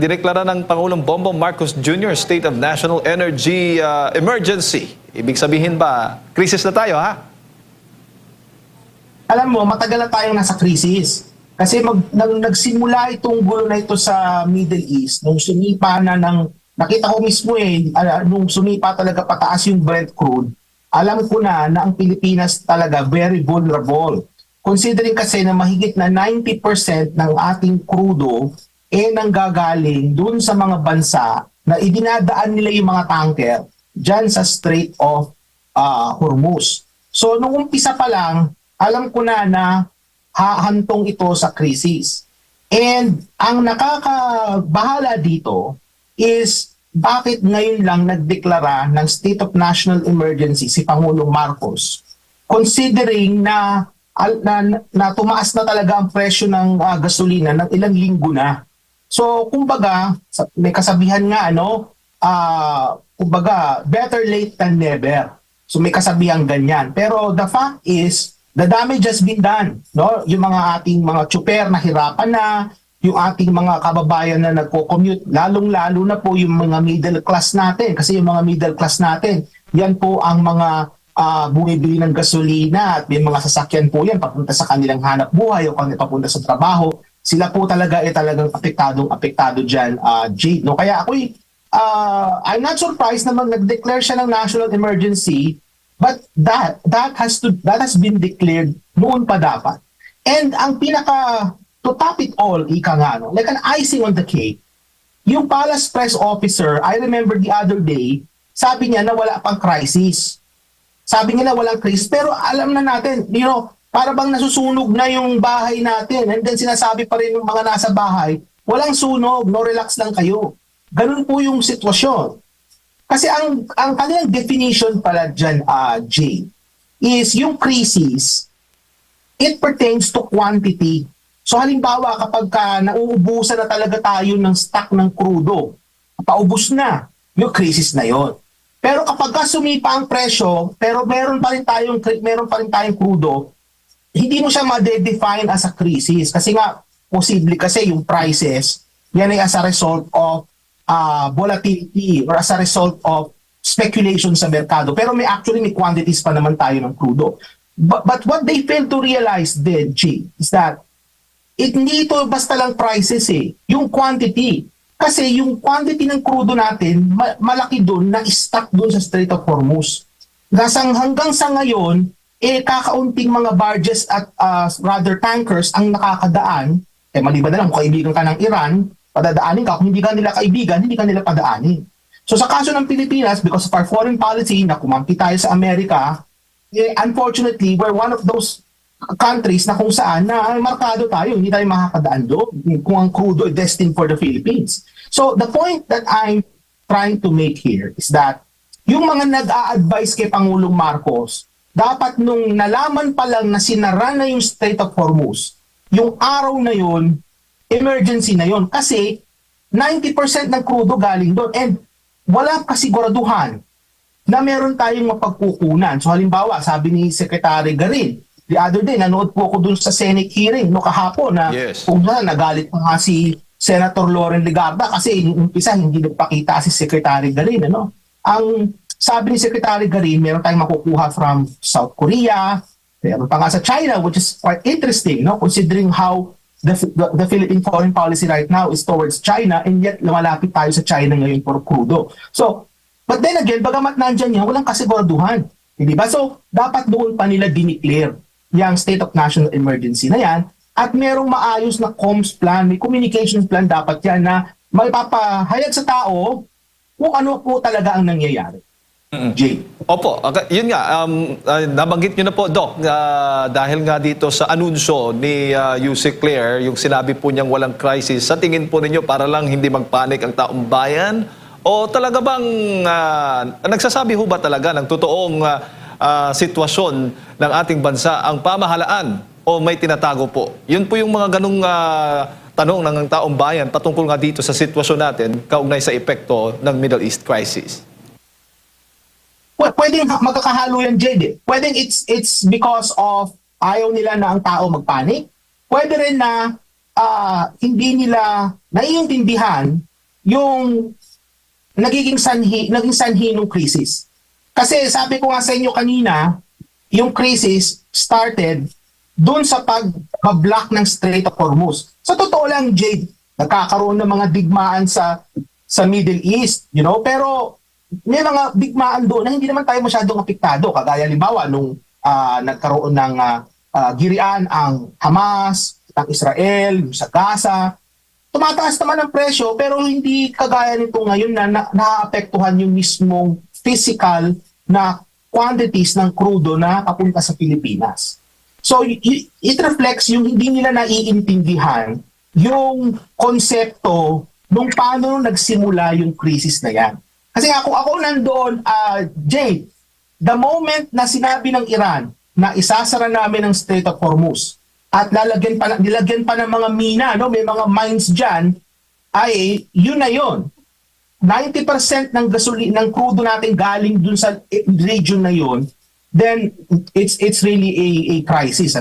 Dineklara ng Pangulong Bongbong Marcos Jr. State of National Energy Emergency. Ibig sabihin ba, krisis na tayo, ha? Alam mo, matagal na tayong nasa krisis. Kasi nagsimula itong gulo na ito sa Middle East, nung sumipa na nakita ko mismo nung sumipa talaga pataas yung Brent crude, alam ko na ang Pilipinas talaga very vulnerable. Considering kasi na mahigit na 90% ng ating crudo nanggagaling dun sa mga bansa na idinadaan nila yung mga tanker dyan sa Strait of Hormuz. So nung umpisa pa lang, alam ko na hahantong ito sa krisis. And ang nakakabahala dito is bakit ngayon lang nagdeklara ng State of National Emergency si Pangulong Marcos, considering na tumaas na talaga ang presyo ng gasolina ng ilang linggo na. So, kumbaga, may kasabihan nga, kumbaga, better late than never. So, may kasabihan ganyan. Pero the fact is, the damage has been done. No? Yung mga ating mga tsuper na hirapan na, yung ating mga kababayan na nagko-commute, lalong-lalo na po yung mga middle class natin. Kasi yung mga middle class natin, yan po ang mga bumibili ng gasolina at may mga sasakyan po yan papunta sa kanilang hanap buhay o papunta sa trabaho. Sila po talaga talagang apektado dyan, Jade. No? Kaya ako'y, I'm not surprised na nag-declare siya ng national emergency, but that has been declared noon pa dapat. And ang to top it all, ika nga, no? Like an icing on the cake, yung Palace Press Officer, I remember the other day, sabi niya na wala pang crisis. Sabi niya na walang crisis, pero alam na natin, para bang nasusunog na yung bahay natin. And then sinasabi pa rin ng mga nasa bahay, walang sunog, no, relax lang kayo. Ganun po yung sitwasyon. Kasi ang kanilang definition pala dyan, Jay, is yung crisis, it pertains to quantity. So halimbawa, kapag nauubusan na talaga tayo ng stock ng crudo, paubos na, yung crisis na yon. Pero kapag sumipa ang presyo, pero meron pa rin tayong crudo, hindi mo siya ma-define as a crisis. Kasi nga, posible kasi yung prices, yan ay as a result of volatility or as a result of speculation sa merkado. Pero may quantities pa naman tayo ng crudo. But what they fail to realize then, G, is that hindi ito basta lang prices yung quantity. Kasi yung quantity ng crudo natin, malaki doon na stock doon sa Strait of Hormuz. Hanggang sa ngayon, kakaunting mga barges at rather tankers ang nakakadaan, maliban na lang kung kaibigan ka ng Iran, padadaanin ka. Kung hindi ka nila kaibigan, hindi ka nila padaanin. So sa kaso ng Pilipinas, because of our foreign policy na kumampi tayo sa Amerika, unfortunately, we're one of those countries na kung saan na markado tayo, hindi tayo makakadaan doon kung ang crudo is destined for the Philippines. So the point that I'm trying to make here is that yung mga nag-a-advise kay Pangulong Marcos, dapat nung nalaman pa lang na sinara na yung Strait of Hormuz, yung araw na yun, emergency na yun. Kasi 90% ng crudo galing doon. And wala kasiguraduhan na meron tayong mapagkukunan. So halimbawa, sabi ni Secretary Garin, the other day, nanood po ako dun sa Senate hearing kahapon na kung saan nagalit pa nga si Senator Loren Legarda kasi umpisa hindi nagpakita si Secretary Garin. Ang sabi ni Secretary Garin, meron tayong makukuha from South Korea, meron pa nga sa China, which is quite interesting, considering how the Philippine foreign policy right now is towards China, and yet lumalapit tayo sa China ngayon for crudo. So, but then again, bagamat nandyan yan, walang kasiguraduhan. Hindi ba? So, dapat doon pa nila dineclare yung State of National Emergency na yan, at merong maayos na comms plan, may communications plan dapat yan na may papahayag sa tao kung ano po talaga ang nangyayari. Jay. Opo, yun nga, nabanggit nyo na po, Doc, dahil nga dito sa anunsyo ni Yusek Claire, yung sinabi po niyang walang crisis, sa tingin po ninyo para lang hindi magpanik ang taong bayan? O talaga bang nagsasabi ho ba talaga ng totoong sitwasyon ng ating bansa ang pamahalaan o may tinatago po? Yun po yung mga ganong tanong ng taong bayan patungkol nga dito sa sitwasyon natin kaugnay sa epekto ng Middle East crisis. Pwedeng magkakahalo yan, Jade. Pwedeng it's because of ayaw nila na ang tao magpanik. Pwede rin na hindi nila naiintindihan yung naging sanhi ng crisis. Kasi sabi ko nga sa inyo kanina, yung crisis started doon sa pag-block ng Strait of Hormuz. Sa totoo lang, Jade, nagkakaroon ng mga digmaan sa Middle East, pero may mga digmaan doon na hindi naman tayo masyadong apektado. Kagaya limbawa nung nagkaroon ng girian ang Hamas, ang Israel, yung sa Gaza. Tumataas naman ang presyo pero hindi kagaya nito ngayon na naapektuhan yung mismong physical na quantities ng crudo na papunta sa Pilipinas. So it reflects yung hindi nila naiintindihan yung konsepto nung paano nagsimula yung crisis na yan. Kasi nga kung ako nandoon, Jay, the moment na sinabi ng Iran na isasara namin ang Strait of Hormuz at nilagyan pa ng mga mina, may mga mines dyan, ay yun na yun. 90% ng ng crudo natin galing dun sa region na yun, then it's really a crisis,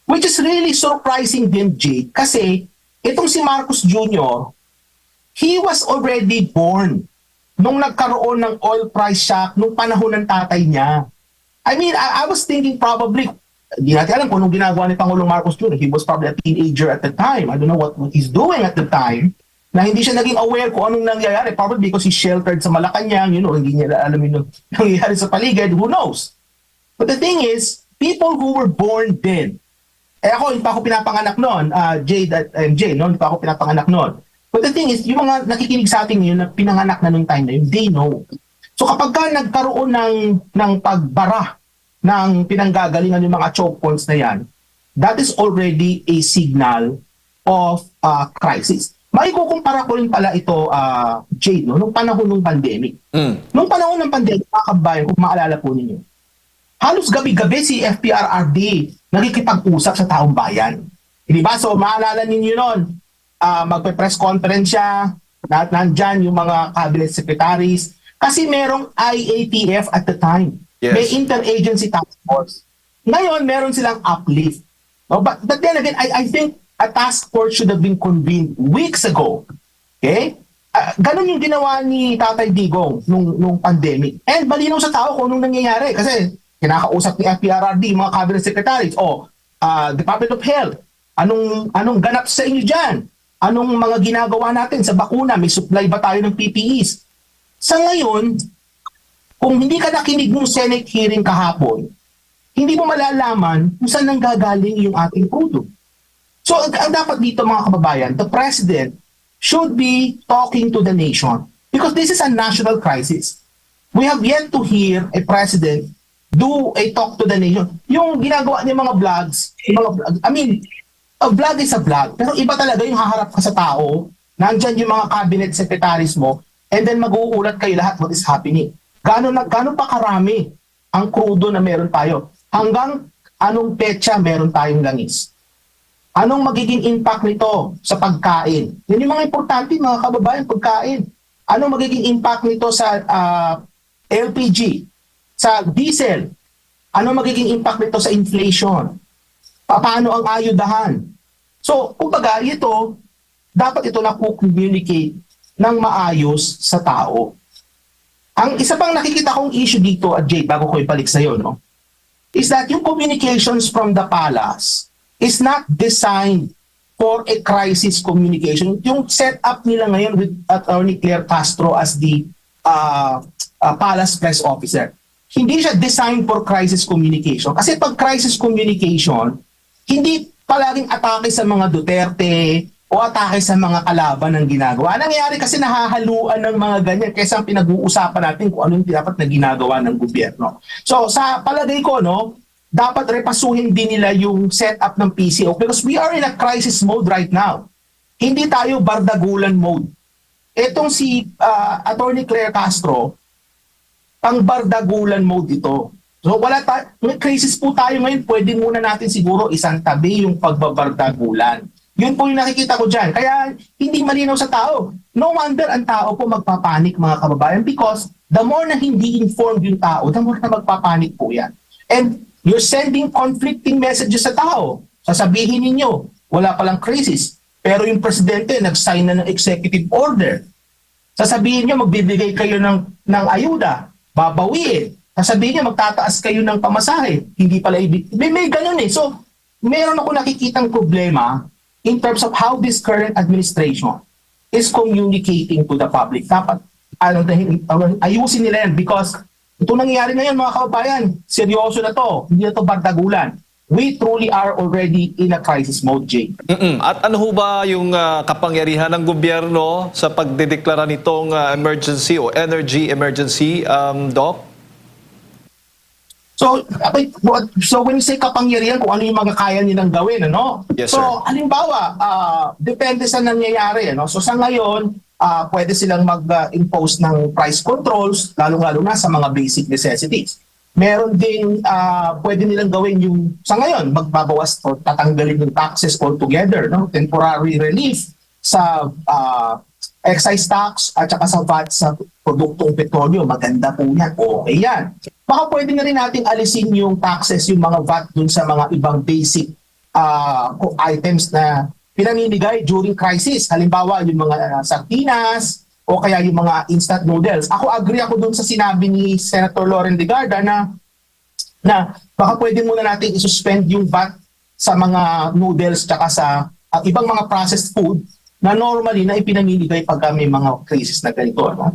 Which is really surprising din, Jake, kasi itong si Marcos Jr., he was already born nung nagkaroon ng oil price shock nung panahon ng tatay niya. I mean, I was thinking probably, hindi natin alam kung anong ginagawa ni Pangulong Marcos Jr. He was probably a teenager at the time. I don't know what he's doing at the time, na hindi siya naging aware kung anong nangyayari. Probably because he's sheltered sa Malacanang, hindi niya alam yung nangyayari sa paligid. Who knows? But the thing is, people who were born then, ako, hindi pa ako pinapanganak noon, Jade at MJ, hindi pa ako pinapanganak noon. But the thing is, yung mga nakikinig sa atin ngayon na pinanganak na nung time na yun, they know. So kapag ka nagkaroon ng pagbara ng pinanggagalingan yung mga choke points na yan, that is already a signal of crisis. Maikukumpara ko rin pala ito, Jade, nung panahon ng pandemic. Nung panahon ng pandemic, mga kabayan, kung maalala po ninyo, halos gabi-gabi si FPRRD nakikipag-usap sa taong bayan. Di ba? So maalala ninyo noon, magpe-press conference siya, nandyan yung mga cabinet secretaries, kasi merong IATF at the time. Yes. May interagency task force. Ngayon, meron silang uplift. No? But then again, I think a task force should have been convened weeks ago. Okay? Ganun yung ginawa ni Tatay Digong nung pandemic. And malinaw sa tao kung anong nangyayari. Kasi kinakausap ni FPRRD, mga cabinet secretaries, Department of Health, anong ganap sa inyo dyan? Anong mga ginagawa natin sa bakuna? May supply ba tayo ng PPEs? Sa ngayon, kung hindi ka nakinig ng Senate hearing kahapon, hindi mo malalaman kung saan nanggagaling yung ating crudo. So, ang dapat dito mga kababayan, the President should be talking to the nation because this is a national crisis. We have yet to hear a President do a talk to the nation. Yung ginagawa niya mga vlogs, a vlog is a vlog, pero iba talaga yung haharap ka sa tao, nandyan yung mga cabinet secretaries mo, and then mag-uulat kayo lahat what is happening. Gaano pa karami ang crudo na meron tayo? Hanggang anong petsa meron tayong langis? Anong magiging impact nito sa pagkain? Yun yung mga importante, mga kababayan, pagkain. Anong magiging impact nito sa LPG, sa diesel? Anong magiging impact nito sa inflation? Paano ang ayudahan? So, kumbaga, dapat ito na communicate ng maayos sa tao. Ang isa pang nakikita kong issue dito, at Jake, bago ko ibalik sa'yo, is that yung communications from the palace is not designed for a crisis communication. Yung setup nila ngayon with Attorney Claire Castro as the palace press officer, hindi siya designed for crisis communication. Kasi pag crisis communication, hindi palaging atake sa mga Duterte o atake sa mga kalaban ng ginagawa. Nangyayari kasi nahahaluan ng mga ganyan kaysa pinag-uusapan natin kung ano yung dapat na ginagawa ng gobyerno. So sa palagay ko, dapat repasuhin din nila yung setup ng PCO because we are in a crisis mode right now. Hindi tayo bardagulan mode. Etong si Attorney Claire Castro, pang bardagulan mode ito. So may crisis po tayo ngayon, pwede muna natin siguro isang tabi yung pagbabardagulan. Yun po yung nakikita ko dyan. Kaya hindi malinaw sa tao. No wonder ang tao po magpapanik, mga kababayan, because the more na hindi informed yung tao, the more na magpapanik po yan. And you're sending conflicting messages sa tao. Sasabihin ninyo, wala palang crisis. Pero yung presidente nag-sign na ng executive order. Sasabihin nyo, magbibigay kayo ng ayuda, babawiin. Sasabihin nyo, magtataas kayo ng pamasahe. Hindi pala may ganun eh. So, meron ako nakikitang problema in terms of how this current administration is communicating to the public. Dapat ayusin nila yan because ito nangyayari ngayon mga kababayan, seryoso na to, hindi na to bardagulan. We truly are already in a crisis mode, Jay. At ano ho ba yung kapangyarihan ng gobyerno sa pagdedeklara nitong emergency o energy emergency, Doc? So when you say kapangyarihan, kung ano yung mga kaya nilang gawin, ano? Yes, so, sir. halimbawa, depende sa nangyayari, ano? So, sa ngayon, pwede silang mag-impose ng price controls, lalong-lalo na sa mga basic necessities. Meron ding pwede nilang gawin yung, sa ngayon, magbabawas o tatanggalin yung taxes altogether, no? Temporary relief sa excise tax at saka sa VAT sa produktong petrolyo. Maganda po yan. Okay yan. Baka pwede na rin natin alisin yung taxes, yung mga VAT dun sa mga ibang basic items na pinamimigay during crisis. Halimbawa, yung mga sardinas o kaya yung mga instant noodles. Agree ako dun sa sinabi ni Senator Loren Legarda na baka pwede muna natin isuspend yung VAT sa mga noodles tsaka sa ibang mga processed food na normally na ipinamimigay pag may mga crisis na ganito. No?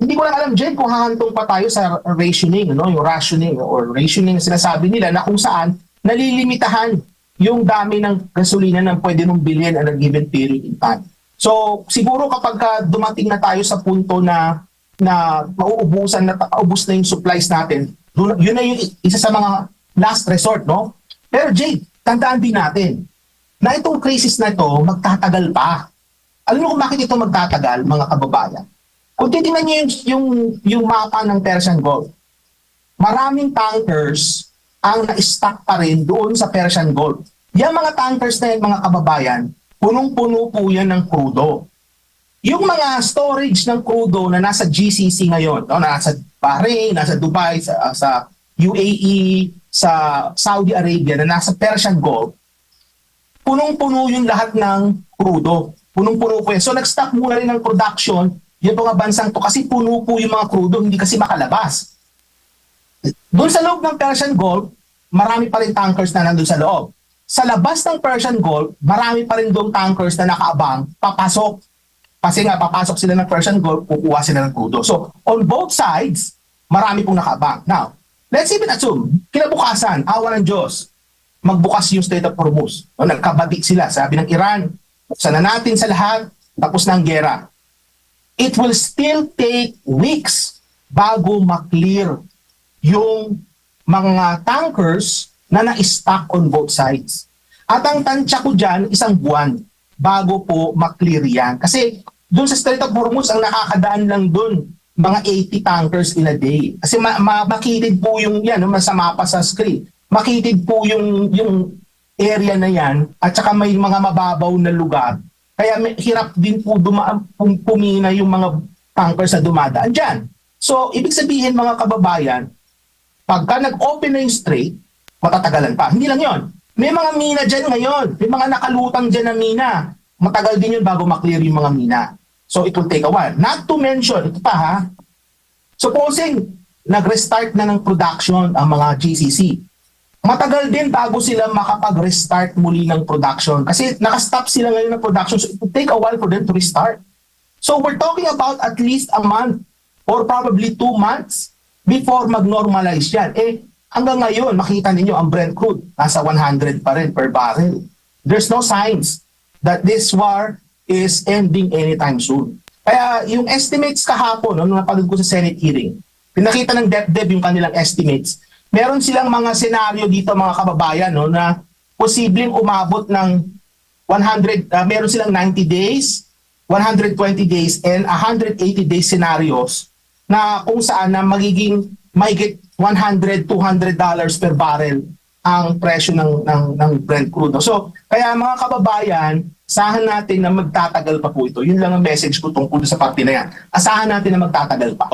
Hindi ko lang alam, Jen, kung hahantong pa tayo sa rationing, no? Yung rationing or rationing na sinasabi nila na kung saan nalilimitahan yung dami ng gasolina na pwede nung bilhin at a given period in time. So, siguro kapag dumating na tayo sa punto na ubus na yung supplies natin, yun na yung isa sa mga last resort, no? Pero Jade, tandaan din natin na itong crisis na ito magtatagal pa. Alam mo kung bakit ito magtatagal, mga kababayan? Kung titingnan niyo yung mapa ng Persian Gulf, maraming tankers ang na-stock pa rin doon sa Persian Gulf. Yung mga tankers na yan, mga kababayan, punong-puno po yan ng crudo. Yung mga storage ng crudo na nasa GCC ngayon, no, nasa Bahrain, nasa Dubai, sa UAE, sa Saudi Arabia, na nasa Persian Gulf, punong-puno yung lahat ng crudo. Punong-puno po yan. So nag-stock muna rin ng production yung mga bansang to kasi puno po yung mga crudo, hindi kasi makalabas. Doon sa loob ng Persian Gulf, marami pa rin tankers na nandun sa loob. Sa labas ng Persian Gulf, marami pa rin doon tankers na nakaabang, papasok. Kasi nga, papasok sila ng Persian Gulf, kukuha sila ng crudo. So, on both sides, marami pong nakaabang. Now, let's even assume, kinabukasan, awa ng Diyos, magbukas yung Strait of Hormuz. O, nagkabati sila, sabi ng Iran, buksan na natin sa lahat, tapos na ang gera. It will still take weeks bago maklear yung mga tankers na na-stock on both sides. At ang tansya ko dyan, isang buwan bago po maklear yan. Kasi doon sa Strait of Hormuz, ang nakakadaan lang doon, mga 80 tankers in a day. Kasi makitid po yung yan, sa mapa sa screen. Makitid po yung area na yan at saka may mga mababaw na lugar. Kaya hirap din po pumina yung mga tankers na dumadaan dyan. So, ibig sabihin mga kababayan, pagka nag-open na yung strait, matatagalan pa. Hindi lang yon. May mga mina dyan ngayon. May mga nakalutang dyan na mina. Matagal din yun bago maklear yung mga mina. So, it will take a while. Not to mention, ito pa ha, supposing nag-restart na ng production ang mga GCC. Matagal din bago sila makapag-restart muli ng production. Kasi nakastop sila ngayon ng production. So it will take a while for them to restart. So we're talking about at least a month or probably 2 months before mag-normalize yan. Hanggang ngayon, makita ninyo ang Brent crude. Nasa 100 pa rin per barrel. There's no signs that this war is ending anytime soon. Kaya yung estimates kahapon, nung napanood ko sa Senate hearing, pinakita ng DepDev yung kanilang estimates. Meron silang mga senaryo dito mga kababayan, no, na posibleng umabot ng 100, meron silang 90 days, 120 days, and 180 days scenarios na kung saan na magiging mahigit $100, $200 per barrel ang presyo ng Brent crude. So, kaya mga kababayan, asahan natin na magtatagal pa po ito. Yun lang ang message ko tungkol sa parte na yan. Asahan natin na magtatagal pa.